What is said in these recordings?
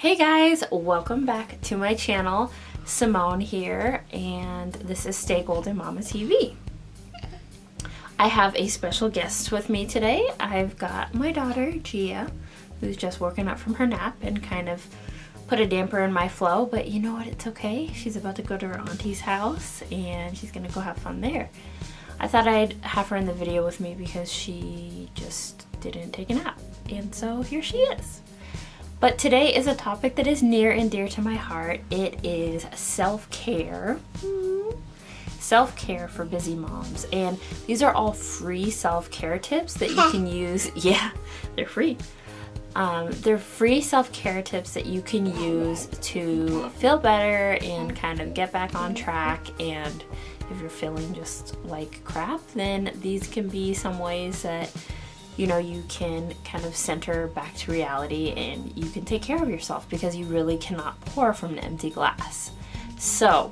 Hey guys, welcome back to my channel. Simone here, and this is StayGoldenMama TV. I have a special guest with me today. I've got my daughter, Gia, who's just woken up from her nap and kind of put a damper in my flow, but you know what, it's okay. She's about to go to her auntie's house and she's gonna go have fun there. I thought I'd have her in the video with me because she just didn't take a nap, and so here she is. But today is a topic that is near and dear to my heart. It is self-care. Self-care for busy moms. And these are all free self-care tips that you can use. Yeah, they're free. They're free self-care tips that you can use to feel better and kind of get back on track. And if you're feeling just like crap, then these can be some ways that you can kind of center back to reality and you can take care of yourself, because you really cannot pour from an empty glass. So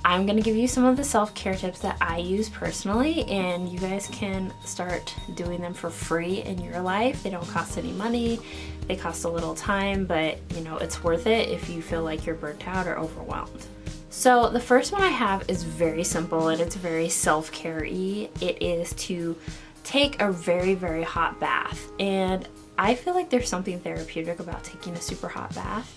I'm going to give you some of the self-care tips that I use personally, and you guys can start doing them for free in your life. They don't cost any money. They cost a little time, but it's worth it if you feel like you're burnt out or overwhelmed. So the first one I have is very simple and it's very self-care-y. It is to take a very, very hot bath. And I feel like there's something therapeutic about taking a super hot bath.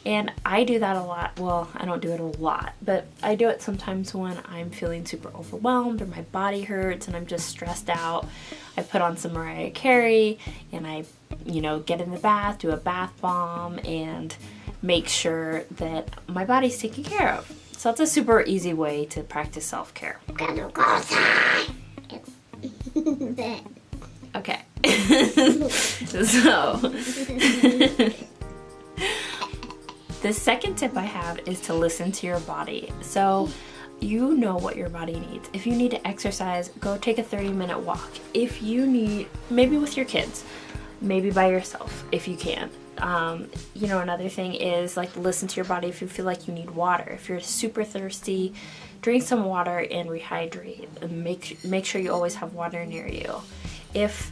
And I do that a lot. Well, I don't do it a lot, but I do it sometimes when I'm feeling super overwhelmed or my body hurts and I'm just stressed out. I put on some Mariah Carey and I, get in the bath, do a bath bomb, and make sure that my body's taken care of. So it's a super easy way to practice self-care. Okay. So the second tip I have is to listen to your body. So you know what your body needs. If you need to exercise, go take a 30-minute walk. If you need, maybe with your kids, maybe by yourself if you can. Another thing is listen to your body. If you feel like you need water, if you're super thirsty, drink some water and rehydrate. And make sure you always have water near you. If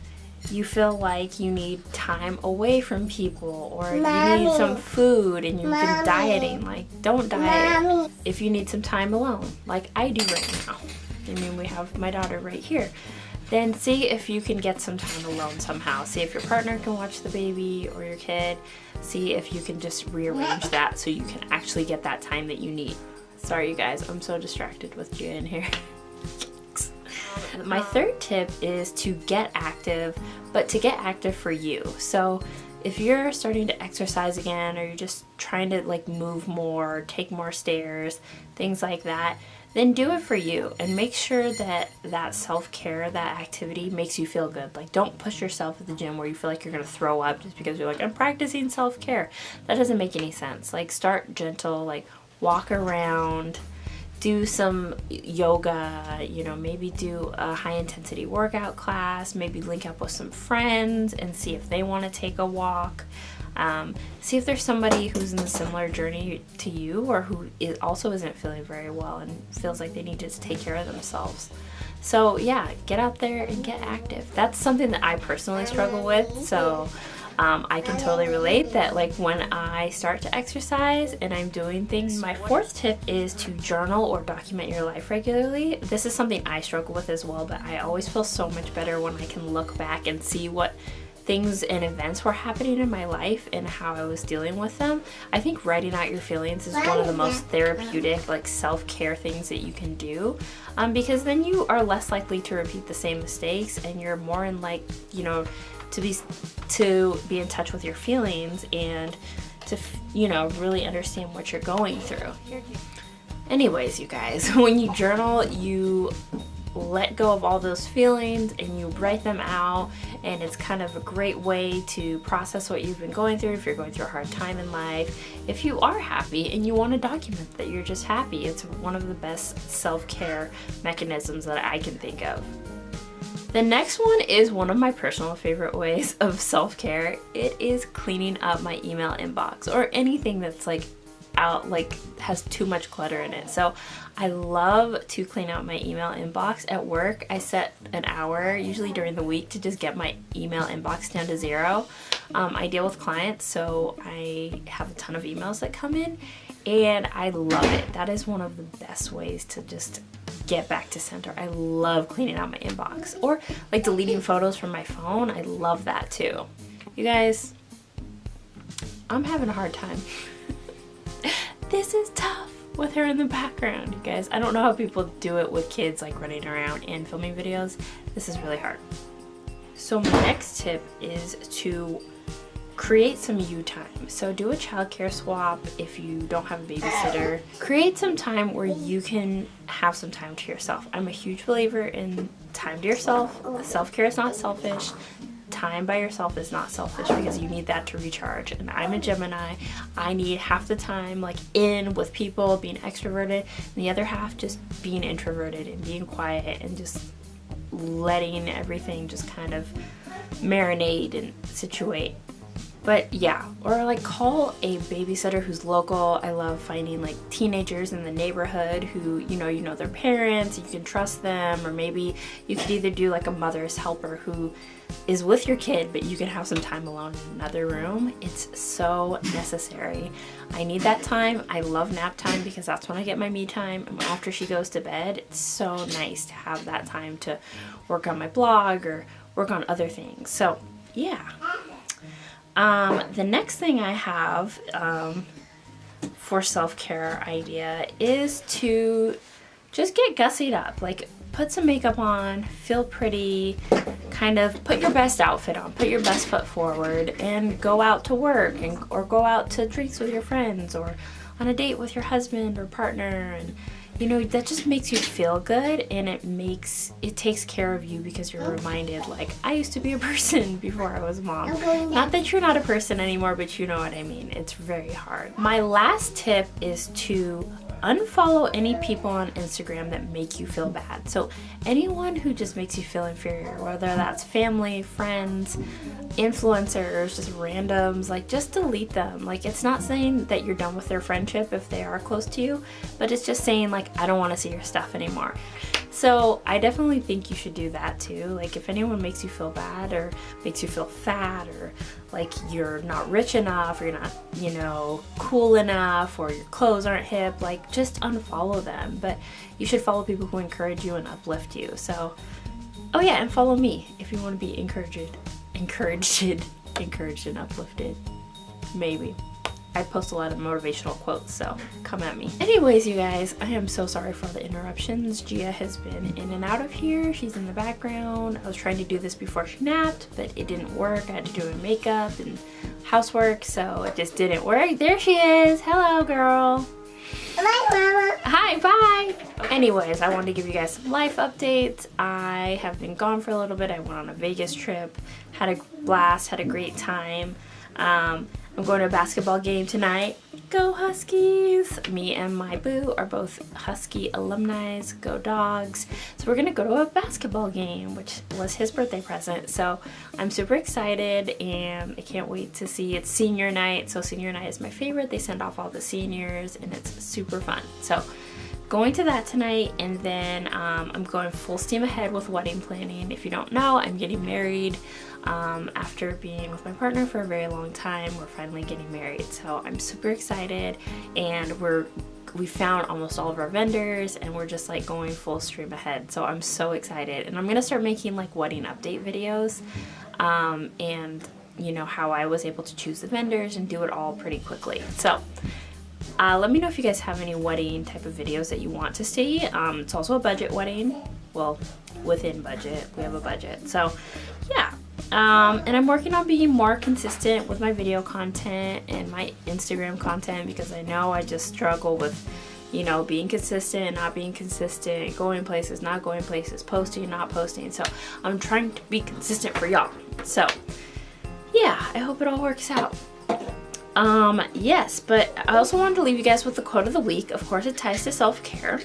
you feel like you need time away from people, or you need some food and you've been dieting, don't diet. If you need some time alone, like I do right now, we have my daughter right here, then see if you can get some time alone somehow. See if your partner can watch the baby or your kid. See if you can just rearrange that so you can actually get that time that you need. Sorry you guys, I'm so distracted with Gia in here. My third tip is to get active, but to get active for you. So if you're starting to exercise again, or you're just trying to move more, take more stairs, things like that, then do it for you and make sure that that self-care, that activity makes you feel good. Don't push yourself at the gym where you feel like you're gonna throw up just because you're I'm practicing self-care. That doesn't make any sense. Start gentle, walk around, do some yoga, maybe do a high intensity workout class, maybe link up with some friends and see if they want to take a walk. See if there's somebody who's in a similar journey to you, or who also isn't feeling very well and feels like they need to take care of themselves. So yeah, get out there and get active. That's something that I personally struggle with, so I can totally relate that when I start to exercise and I'm doing things. My fourth tip is to journal or document your life regularly. This is something I struggle with as well, but I always feel so much better when I can look back and see what things and events were happening in my life and how I was dealing with them. I think writing out your feelings is one of the most therapeutic self-care things that you can do, because then you are less likely to repeat the same mistakes, and you're more in to be in touch with your feelings and to really understand what you're going through. Anyways, you guys, when you journal, you let go of all those feelings and you write them out, and it's kind of a great way to process what you've been going through. If you're going through a hard time in life, if you are happy and you want to document that you're just happy, it's one of the best self-care mechanisms that I can think of. The next one is one of my personal favorite ways of self-care. It is cleaning up my email inbox, or anything that's out, like has too much clutter in it. So I love to clean out my email inbox. At work, I set an hour, usually during the week, to just get my email inbox down to 0. I deal with clients, so I have a ton of emails that come in, and I love it. That is one of the best ways to just get back to center. I love cleaning out my inbox, or like deleting photos from my phone. I love that too. You guys, I'm having a hard time. This is tough with her in the background, you guys. I don't know how people do it with kids like running around and filming videos. This is really hard. So my next tip is to create some you time. So do a childcare swap if you don't have a babysitter. Create some time where you can have some time to yourself. I'm a huge believer in time to yourself. Self-care is not selfish. Time by yourself is not selfish, because you need that to recharge. And I'm a Gemini. I need half the time like in with people, being extroverted, and the other half just being introverted and being quiet and just letting everything just kind of marinate and situate. But yeah, or like call a babysitter who's local. I love finding like teenagers in the neighborhood who, you know their parents, you can trust them, or maybe you could either do like a mother's helper who is with your kid, but you can have some time alone in another room. It's so necessary. I need that time. I love nap time because that's when I get my me time. And after she goes to bed, it's so nice to have that time to work on my blog or work on other things. So yeah. The next thing I have for self-care idea is to just get gussied up. Like put some makeup on, feel pretty, kind of put your best outfit on, put your best foot forward, and go out to work or go out to drinks with your friends or on a date with your husband or partner. And that just makes you feel good, and it takes care of you because you're reminded, like, I used to be a person before I was a mom. Not that you're not a person anymore, but you know what I mean. It's very hard. My last tip is to unfollow any people on Instagram that make you feel bad. So anyone who just makes you feel inferior, whether that's family, friends, influencers, just randoms, like just delete them. Like it's not saying that you're done with their friendship if they are close to you, but it's just saying like, I don't want to see your stuff anymore. So I definitely think you should do that too. Like if anyone makes you feel bad or makes you feel fat or like you're not rich enough or you're not, cool enough or your clothes aren't hip, like just unfollow them. But you should follow people who encourage you and uplift you. So, oh yeah, and follow me if you want to be encouraged and uplifted. Maybe. I post a lot of motivational quotes, so come at me. Anyways, you guys, I am so sorry for the interruptions. Gia has been in and out of here. She's in the background. I was trying to do this before she napped, but it didn't work. I had to do her makeup and housework, so it just didn't work. There she is. Hello, girl. Bye, Mama. Hi, bye. Anyways, I wanted to give you guys some life updates. I have been gone for a little bit. I went on a Vegas trip, had a blast, had a great time. I'm going to a basketball game tonight. Go Huskies! Me and my boo are both Husky alumni. Go Dogs. So we're going to go to a basketball game, which was his birthday present. So I'm super excited and I can't wait to see. It's senior night. So senior night is my favorite. They send off all the seniors and it's super fun. So going to that tonight, and then I'm going full steam ahead with wedding planning. If you don't know, I'm getting married. After being with my partner for a very long time, we're finally getting married. So I'm super excited, and we found almost all of our vendors, and we're just like going full stream ahead. So I'm so excited, and I'm gonna start making like wedding update videos, and how I was able to choose the vendors and do it all pretty quickly. So let me know if you guys have any wedding type of videos that you want to see. It's also a budget wedding. Well, within budget, we have a budget. So yeah. And I'm working on being more consistent with my video content and my Instagram content, because I know I just struggle with, being consistent, not being consistent, going places, not going places, posting, not posting. So I'm trying to be consistent for y'all. So yeah, I hope it all works out. Yes, but I also wanted to leave you guys with the quote of the week. Of course, it ties to self-care.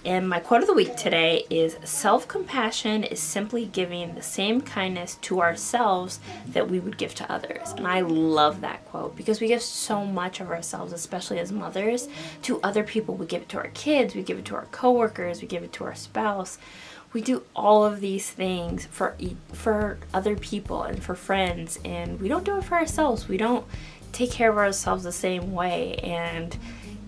And my quote of the week today is, self-compassion is simply giving the same kindness to ourselves that we would give to others. And I love that quote because we give so much of ourselves, especially as mothers, to other people. We give it to our kids, we give it to our coworkers, we give it to our spouse. We do all of these things for other people and for friends, and we don't do it for ourselves. We don't take care of ourselves the same way, and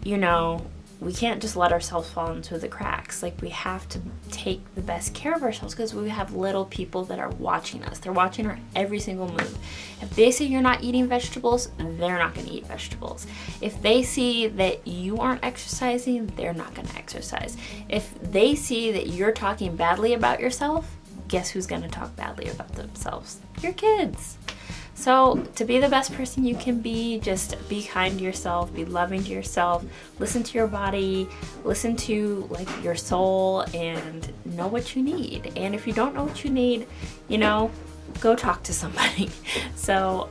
you know, we can't just let ourselves fall into the cracks. Like, we have to take the best care of ourselves because we have little people that are watching us. They're watching our every single move. If they see you're not eating vegetables, they're not going to eat vegetables. If they see that you aren't exercising, they're not going to exercise. If they see that you're talking badly about yourself, guess who's going to talk badly about themselves? Your kids. So to be the best person you can be, just be kind to yourself, be loving to yourself, listen to your body, listen to like your soul, and know what you need. And if you don't know what you need, you know, go talk to somebody. So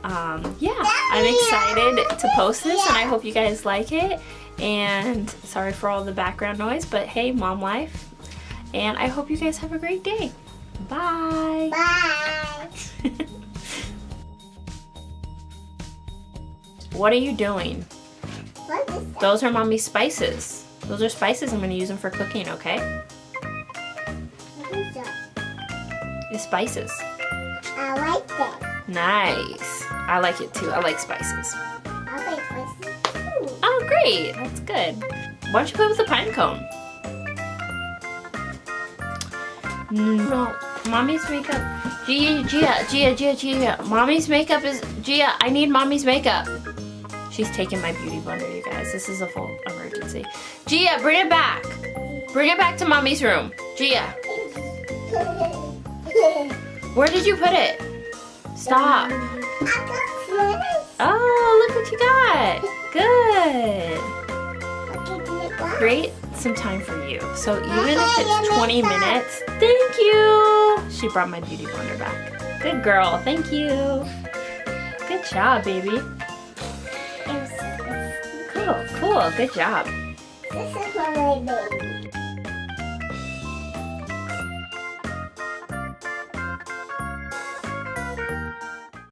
yeah, I'm excited to post this, and I hope you guys like it. And sorry for all the background noise, but hey, mom life. And I hope you guys have a great day. Bye. Bye. What are you doing? What is that? Those are mommy's spices. Those are spices. I'm going to use them for cooking, okay? What is that? It's spices. I like that. Nice. I like it too. I like spices. I like this too. Oh, great. That's good. Why don't you play with the pine cone? No. Mommy's makeup. Gia. Mommy's makeup is... Gia, I need mommy's makeup. She's taking my beauty blender, you guys. This is a full emergency. Gia, bring it back. Bring it back to mommy's room. Gia. Where did you put it? Stop. Oh, look what you got. Good. Create some time for you. So even if it's 20 minutes, thank you. She brought my beauty blender back. Good girl. Thank you. Good job, baby. Cool. Good job. This is for my baby.